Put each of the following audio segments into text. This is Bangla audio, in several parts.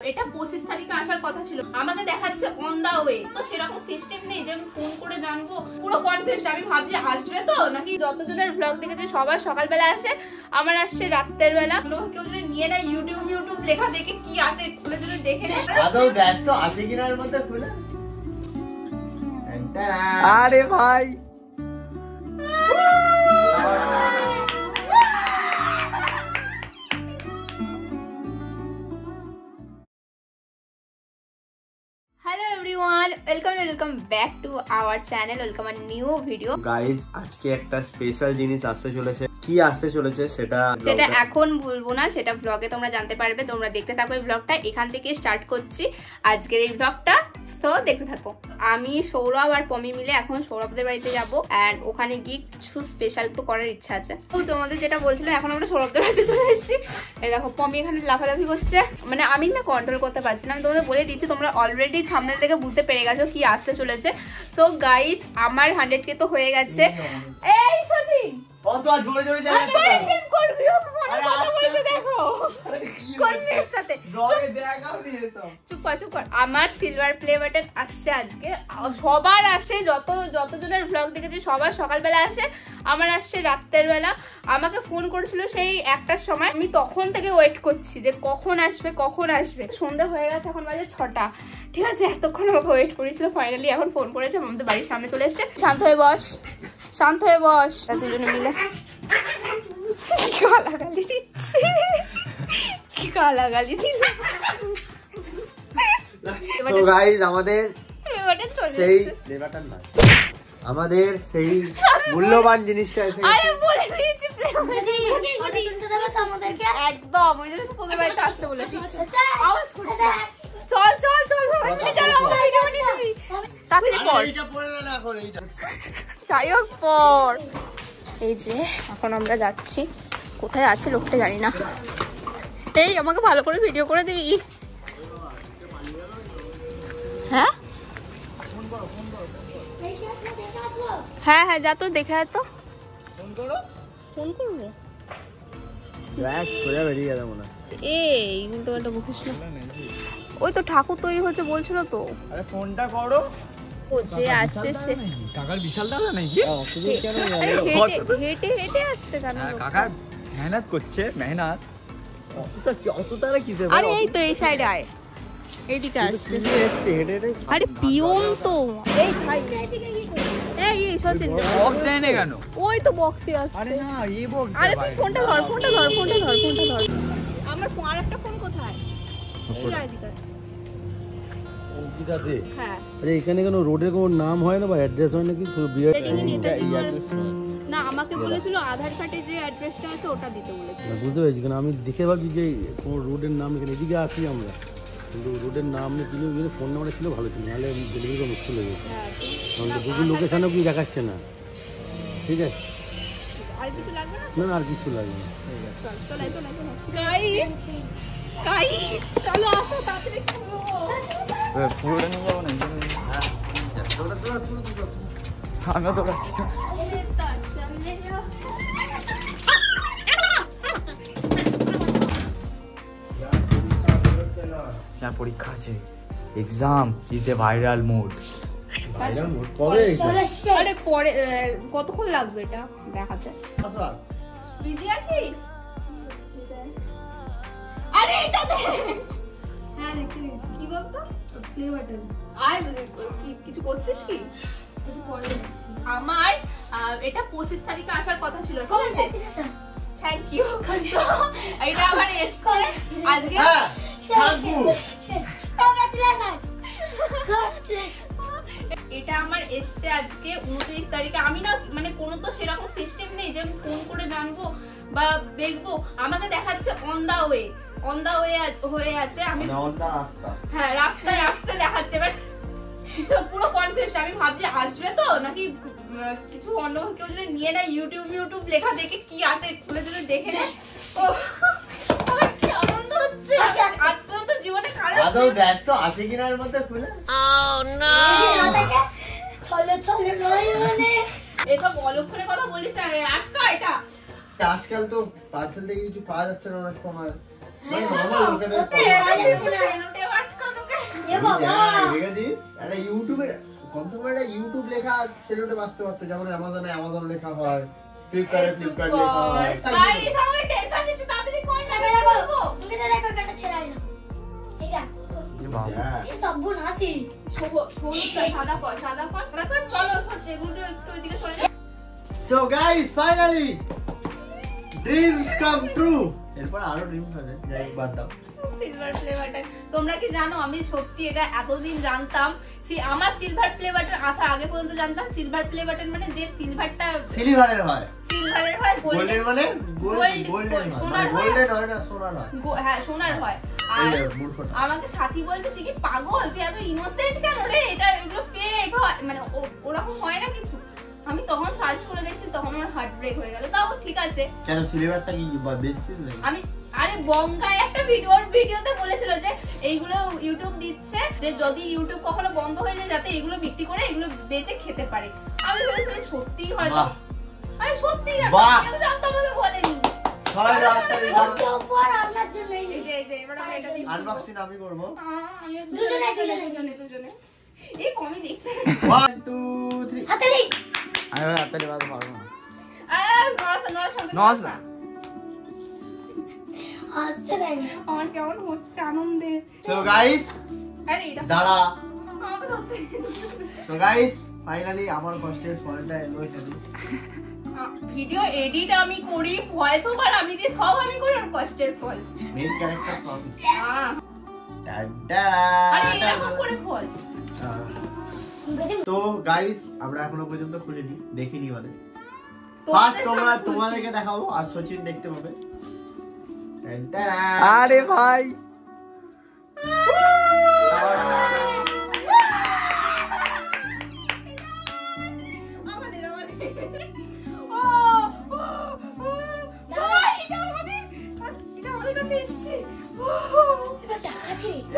এটা 25 তারিখে আসার কথা ছিল, আমাকে দেখাচ্ছে অন দা ওয়ে। তো সেরকম সিস্টেম নেই যে আমি ফোন করে জানবো। পুরো কনফিউজ, আমি ভাবছি আসবে তো নাকি। যতজনের ব্লগ দেখেছে সবার সকালবেলা আসে, আমার আসছে রাতের বেলা। কেউ যদি নিয়ে নেয় ইউটিউব লেখা দেখে কি আছে খুলে যদি দেখে নেয়। আদৌ দেখ তো আসে কিনা এর মধ্যে খুলে। আরে ভাই hello everyone, welcome back to our channel, welcome a new video. Guys আজকে একটা স্পেশাল জিনিস আসতে চলেছে। কি আসতে চলেছে সেটা এখন বলবো না, সেটা ব্লগে তোমরা জানতে পারবে। তোমরা দেখতে থাকো এই ব্লগটা, এখান থেকে স্টার্ট করছি আজকের এই ব্লগটা। তো দেখতে থাকো। আমি সৌরভ আর পমি মিলে এখন সৌরভদের বাড়িতে যাবো, এন্ড ওখানে গিয়ে কিছু স্পেশাল তো করার ইচ্ছা আছে। তো তোমাদের যেটা বলছিলাম, এখন আমরা সৌরভদের বাড়িতে চলে এসেছি। এই দেখো পমি এখানে লাফালাফি করছে, মানে আমি না কন্ট্রোল করতে পারছি না। আমি তোমাদের বলে দিচ্ছি, তোমরা অলরেডি থাম্বনেল থেকে বুঝতে পেরে গেছো কি আসতে চলেছে। তো গাইস আমার 100K তো হয়ে গেছে। এই সচিন কত জোরে জোরে চালাচ্ছে টিম করবি, ও ফোনে কথা বলছে দেখো কোন মেয়ের সাথে। ব্লগে দেখাও নি এসব। চুপ কর। আমার সিলভার প্লে বাটন আসছে আজকে। সবার আসে, যতজনের ব্লগ দেখেছি সবার সকালবেলা আসে, আমার আসছে রাতের বেলা। আমাকে ফোন করেছিল সেই 1টার সময়, আমি তখন থেকে ওয়েট করছি যে কখন আসবে। সন্ধ্যা হয়ে গেছে, এখন বাজে 6টা। ঠিক আছে, এতক্ষণ আমাকে ওয়েট করেছিল, ফাইনালি এখন ফোন করেছে। আমাদের বাড়ির সামনে চলে এসছে। শান্ত হয়ে বস দুজনে মিলে গালাগালি দিচ্ছে। কি গালাগালি দিল। তো গাইস আমাদের আমাদের সেই মূল্যবান জিনিসটা এসে গেছে। আরে বলে দিয়েছি আমাদেরকে একদম ওই জন্য তোদের বাড়িতে আসতে বলেছি। আওয়াজ করছিস, চল যাই হোক পর। এই যে এখন আমরা যাচ্ছি, কোথায় আছে লোকটা জানি না। এই আমাকে ভালো করে ভিডিও করে দিবি। হ্যাঁ যা তো দেখে আয় তো। ফোন করবো। এই উল্টো পাল্টা বকিস না। ওই তো ঠাকুর তৈরি হচ্ছে বলছিল তো। আরে ফোনটা করো। ও যে আসছে সে কাকার বিশাল দাদা নাকি? হেঁটে আসছে কেন? কাকা মেহনত করছে, মেহনত। অত তারা কিসে? আরে এই তো এই সাইডে আয়, এইদিকে আসছে। আরে পিওন তো। এই ভাই এই সচিন বক্স দেয় না কেন? ওই তো বক্সে আছে। আরে না এই বক্স। আরে তুই ফোনটা ধর। আমার ফোন, আরেকটা ফোন কোথায়? এই আইডিটা ওকিটাতে। হ্যাঁ আরে এখানে কোনো রোডের কোনো নাম হয় না বা অ্যাড্রেস হয় নাকি? না আমাকে বলেছিল আধার কার্ডে যে অ্যাড্রেসটা আছে ওটা দিতে বলেছিল। বুঝতে পেরেছি, কারণ আমি দেখে ভাবছি যে কোনো রোডের নাম এখানে এদিকে আসি আমরা, কিন্তু রোডের নাম ছিল, ফোন নাম্বারটা ছিল ভালো ছিল, নাহলে ডেলিভারি করা মুশকিল হয়ে যেত। কারণ গুগল লোকেশনও কি দেখাচ্ছে না। ঠিক আছে, আর কিছু লাগবে না? না আর কিছু লাগবে না। চল চলো আসো তাড়াতাড়ি চলো। পুরোটা নিয়ে যাবো না? আমিও তো পাচ্ছি না। পরীক্ষা আছে, exam is a viral mode. আরে পরে কতক্ষণ লাগবে এটা দেখাতে? বিজি আছি। আরে এটা দে। হ্যাঁ দেখি কি বলতো, প্লে বাটন। আয় কি কিছু করছিস কি? কিছু করে আমার এটা 25 তারিখে আসার কথা ছিল, ঠিক আছে? Thank you. কিন্তু এটা আমার এসছে আজকে। এটা আমার এসছে আজকে 29 তারিখে। আমি না মানে কোনো তো সেরকম সিস্টেম নেই যে আমি ফোন করে জানবো বা দেখবো। আমাকে দেখাচ্ছে অন দা ওয়ে হয়ে আছে। আমি হ্যাঁ রাস্তায় আসতে দেখাচ্ছে। এবার কিছু পুরো কনফিউজ, আমি ভাবছি আসবে তো নাকি কিছু অন্য কেউ যদি নিয়ে নেয় ইউটিউব লেখা দেখে কি আছে খুলে যদি দেখে নেয়। ও আমার কি আনন্দ হচ্ছে, আজ পর্যন্ত জীবনে কারো আদৌ দেখ তো আসে কিনা এর মধ্যে খুলে। চলে নয় মানে এটা অলক্ষণে কথা বলিস না। আটকা এটা আজকাল তো পার্সেল থেকে কিছু পাওয়া যাচ্ছে না অনেক সময়। ইউটিউব লেখা ছেলেটা বাঁচতে পারতো, যেমন অ্যামাজনে অ্যামাজন লেখা হয়, ফ্লিপকার্টে ফ্লিপকার্ট লেখা হয়। So guys, finally dreams come true. এরপর আরো ড্রিমস আছে, যাই বাদ দাও। সিলভার প্লে বাটন, তোমরা কি জানো আমি সত্যি এটা এতদিন জানতাম, আমার সিলভার প্লে বাটন আসার আগে পর্যন্ত জানতাম সিলভার প্লে বাটন মানে যে সিলভারটা সিলভারের হয়, সিলভারের হয়, গোল্ডেন মানে গোল্ডেন হয়, গোল্ডেন হয় না, সোনার হয়। হ্যাঁ সোনার হয়। আর আমাকে সাথী বলছে তুই কি পাগল, তুই এত ইনোসেন্ট কেন রে, এটা এগুলো ফেক হয়, মানে ওরকম হয় না কিছু। আমি তখন সার্চ করে দেখছি, তখন আমার হার্ট ব্রেক হয়ে গেল। তাও ঠিক আছে, কেন সিলভারটা কি বেশি নাকি? আমি আরে বঙ্গায় একটা ভিডিওতে বলেছিল যে এইগুলো ইউটিউব দিচ্ছে, যে যদি ইউটিউব কখনো বন্ধ হয়ে যায় যাতে এগুলো বিক্রি করে এগুলো বেচে খেতে পারে। আমি ভেবেছিলাম সত্যি হয়তো, আমি সত্যি জানতাম, আমাকে বলেনি। আনবক্সিং আমি করব, দুজনে এই কমই দেখছে। 1 2 3 হাতালি বাদ পারবো না। নড়াচড়া আমার কেমন হচ্ছে আনন্দে। So guys, আরে এটা দাঁড়া। আমাকে ধরতে। So guys, finally আমার কষ্টের ফলটা এলো। ভিডিও এডিট আমি করি, ভয়েস ওভার আমি দিই, সব আমি করি, আর কষ্টের ফল মেইন ক্যারেক্টার প্রবলেম। আরে এরকম করে ফল। তো গাইস, আমরা এখনো পর্যন্ত খুলিনি, দেখিনি, মানে ফার্স্ট তোমাদেরকে দেখাবো, আর সচিন দেখতে পাবে। আরে ভাই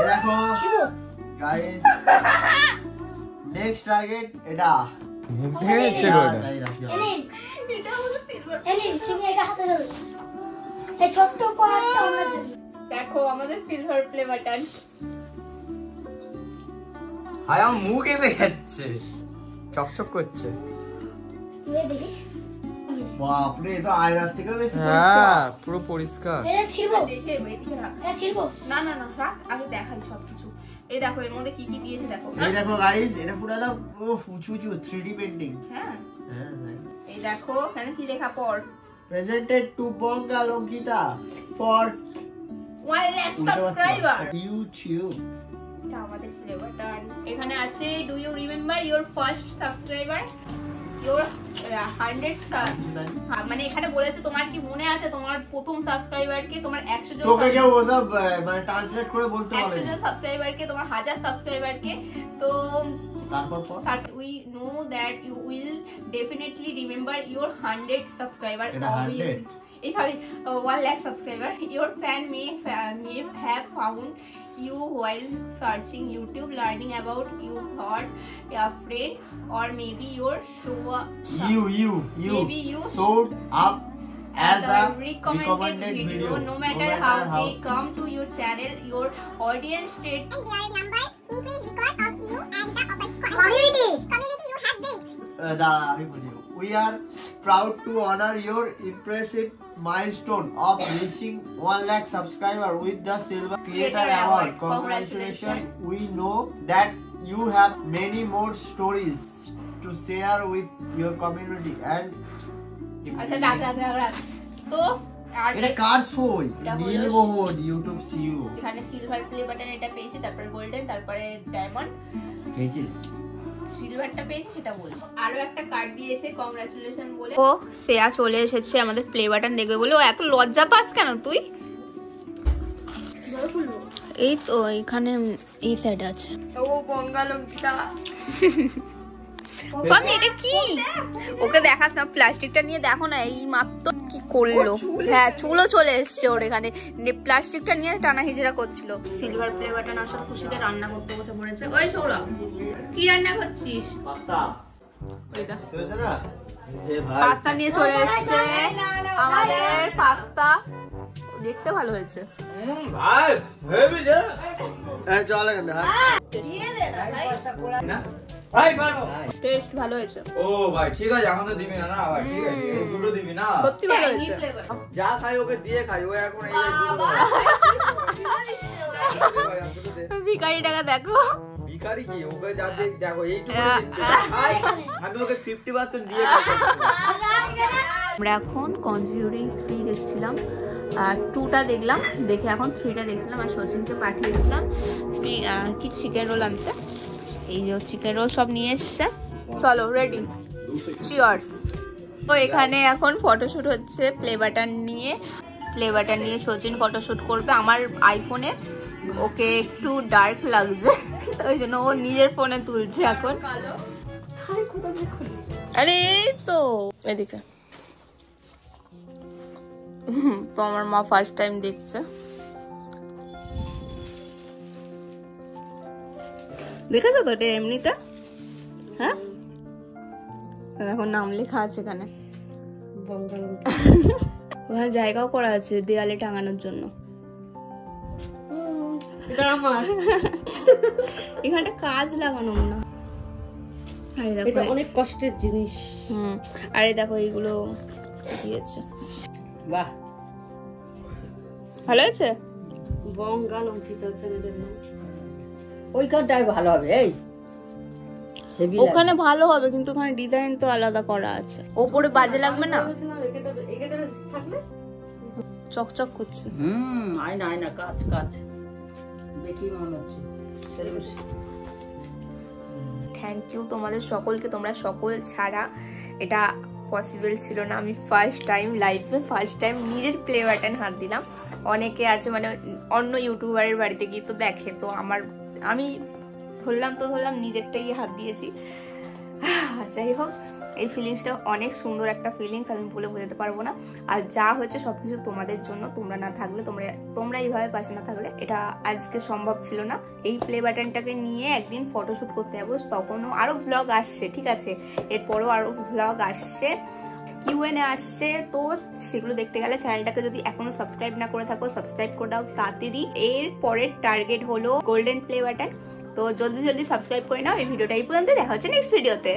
দেখো গাইস, নেক্সট টার্গেট এটা। দেখো আমাদের সিলভার প্লে বাটন। হায় আমার মুখ এসে যাচ্ছে, চকচক করছে। বাপরে, এটা আয়নার থেকে বেশি হ্যাঁ পুরো পরিষ্কার। এটা ছিড়বো, দেখে রাখ। এটা ছিড়বো না, রাখ, আগে দেখাই সবকিছু। এই দেখো এর মধ্যে কি কি দিয়েছে দেখো। এই দেখো গাইস, এটা পুরো একদম উঁচু 3D পেইন্টিং। হ্যাঁ এই দেখো এখানে কি লেখা পড়। Presented to Bangal Ankita for 1 lakh subscriber YouTube. এটা আমাদের প্লে বাটন। এখানে আছে do you remember your first subscriber, your 100 মানে এখানে বলেছে তোমার কি মনে আছে তোমার প্রথম সাবস্ক্রাইবারকে, তোমার 100 জন, তোকে কেউ ওসব মানে ট্রান্সলেট করে বলতে বলে 100 জন সাবস্ক্রাইবারকে, তোমার 1000 সাবস্ক্রাইবারকে। তো তারপর we know that you will definitely remember your 100 subscriber. Sorry, 1 lakh subscriber. Your fan may have found you while searching YouTube, learning about you, thought a friend, or maybe your maybe you showed up as a recommended video. No matter how they come to your channel, your audience state and their number increase because of you and the open squad community you have built. We are proud to honor your impressive milestone of reaching 1 lakh subscriber with the Silver Creator Award. Congratulations. We know that you have many more stories to share with your community and তো আর এটা কার সই? Nilmohan YouTube CEO. এখানে সিলভার প্লে বাটন এটা পেয়েছি, তারপরে গোল্ডেন, তারপরে ডায়মন্ড পেয়েছিস। সিলভারটা পেয়েছি সেটা বলছো। আরো একটা কার্ড দিয়েছে কংগ্রাচুলেশন বলে। ও শ্রেয়া চলে এসেছে আমাদের প্লে বাটন দেখবে বলে। ও এত লজ্জা পাস কেন তুই? এই তো এখানে এই সাইড আছে। ও বঙ্গালঙ্কিতা আমি এটা কি ওকে দেখাস না, প্লাস্টিকটা নিয়ে দেখো না, এই মাত্র কি করলো। হ্যাঁ চুলও চলে এসছে ওর এখানে, প্লাস্টিকটা নিয়ে টানা হিজড়া করছিল। সিলভার প্লে বাটন আসার খুশিতে রান্না করতে বসে পড়েছে। ওই সৌরভ কি রান্না করছিস? পাস্তা নিয়ে চলে এসছে আমাদের পাস্তা। দেখতে ভালো হয়েছে। ভাই হেভি যে হ্যাঁ চল এখান থেকে না ভাই পারবো টেস্ট ভালো হয়েছে। ও ভাই ঠিক আছে এখন তো দিবি না না ভাই ঠিক আছে এই দুটো দিবি না সত্যি ভালো হয়েছে। যা খাই ওকে দিয়ে খাই ও এখন এই ভিখারি টাকা দেখো। ভিখারি কি ওকে যা দেখো এইটুকু দিচ্ছে খাই আমি ওকে 50% দিয়ে খাই। আমরা এখন কনজিউরিং 3 দেখছিলাম আর 2টা দেখলাম, দেখে এখন 3টা দেখছিলাম আর সচিনকে পাঠিয়েছিলাম কি চিকেন রোল আনতে। এই যে চিকেন রোল সব নিয়ে এসছে। চলো রেডি চিয়ার্স। তো এখানে এখন ফটোশুট হচ্ছে প্লে বাটন নিয়ে সচিন ফটোশুট করবে আমার আইফোনে। ওকে একটু ডার্ক লাগছে তো ওই জন্য ও নিজের ফোনে তুলছে এখন। আরে এই তো এদিকে তো আমার মা ফার্স্ট টাইম দেখছে। দেখেছো তো এটা এমনিতে? হ্যাঁ দেখো নাম লেখা আছে এখানে, ওখানে জায়গাও করা আছে দেয়ালে টাঙানোর জন্য। এখানটা কাজ লাগানো না। আরে দেখো এটা অনেক কষ্টের জিনিস। আরে দেখো এইগুলো দিয়েছে। বাহ ভালো আছে। বঙ্গাল অঙ্কিত চ্যানেলের নাম। ওইখানটাই ভালো হবে। এই ওখানে ভালো হবে কিন্তু ওখানে ডিজাইন তো আলাদা করা আছে। ওপরে বাজে লাগবে না? চকচক করছে। আয়না আয়না কাজ কাজ দেখি মনে হচ্ছে। থ্যাংক ইউ তোমাদের সকলকে, তোমরা সকল ছাড়া এটা পসিবল ছিল না। আমি ফার্স্ট টাইম লাইফে নিজের প্লে বাটন হাত দিলাম। অনেকে আছে মানে অন্য ইউটিউবারের বাড়িতে গিয়ে তো দেখে, তো আমি ধরলাম নিজেরটাই হাত দিয়েছি। যাই হোক এই ফিলিংসটা অনেক সুন্দর একটা ফিলিংস, আমি বলে বোঝাতে পারবো না। আর যা হচ্ছে সবকিছু তোমাদের জন্য, তোমরা না থাকলে, তোমরা এইভাবে পাশে না থাকলে এটা আজকে সম্ভব ছিল না। এই প্লে বাটনটাকে নিয়ে একদিন ফটোশুট করতে যাবো, তখনও আরো ব্লগ আসছে, ঠিক আছে, এরপরও আরো ব্লগ আসছে, কিউএনএ আসছে, তো সেগুলো দেখতে গেলে চ্যানেলটাকে যদি এখনো সাবস্ক্রাইব না করে থাকো সাবস্ক্রাইব করে দাও তাড়াতাড়ি। এর পরের টার্গেট হলো গোল্ডেন প্লে বাটন, তো জলদি সাবস্ক্রাইব করে নাও। এই ভিডিওটা এই পর্যন্ত, দেখা হচ্ছে নেক্সট ভিডিওতে।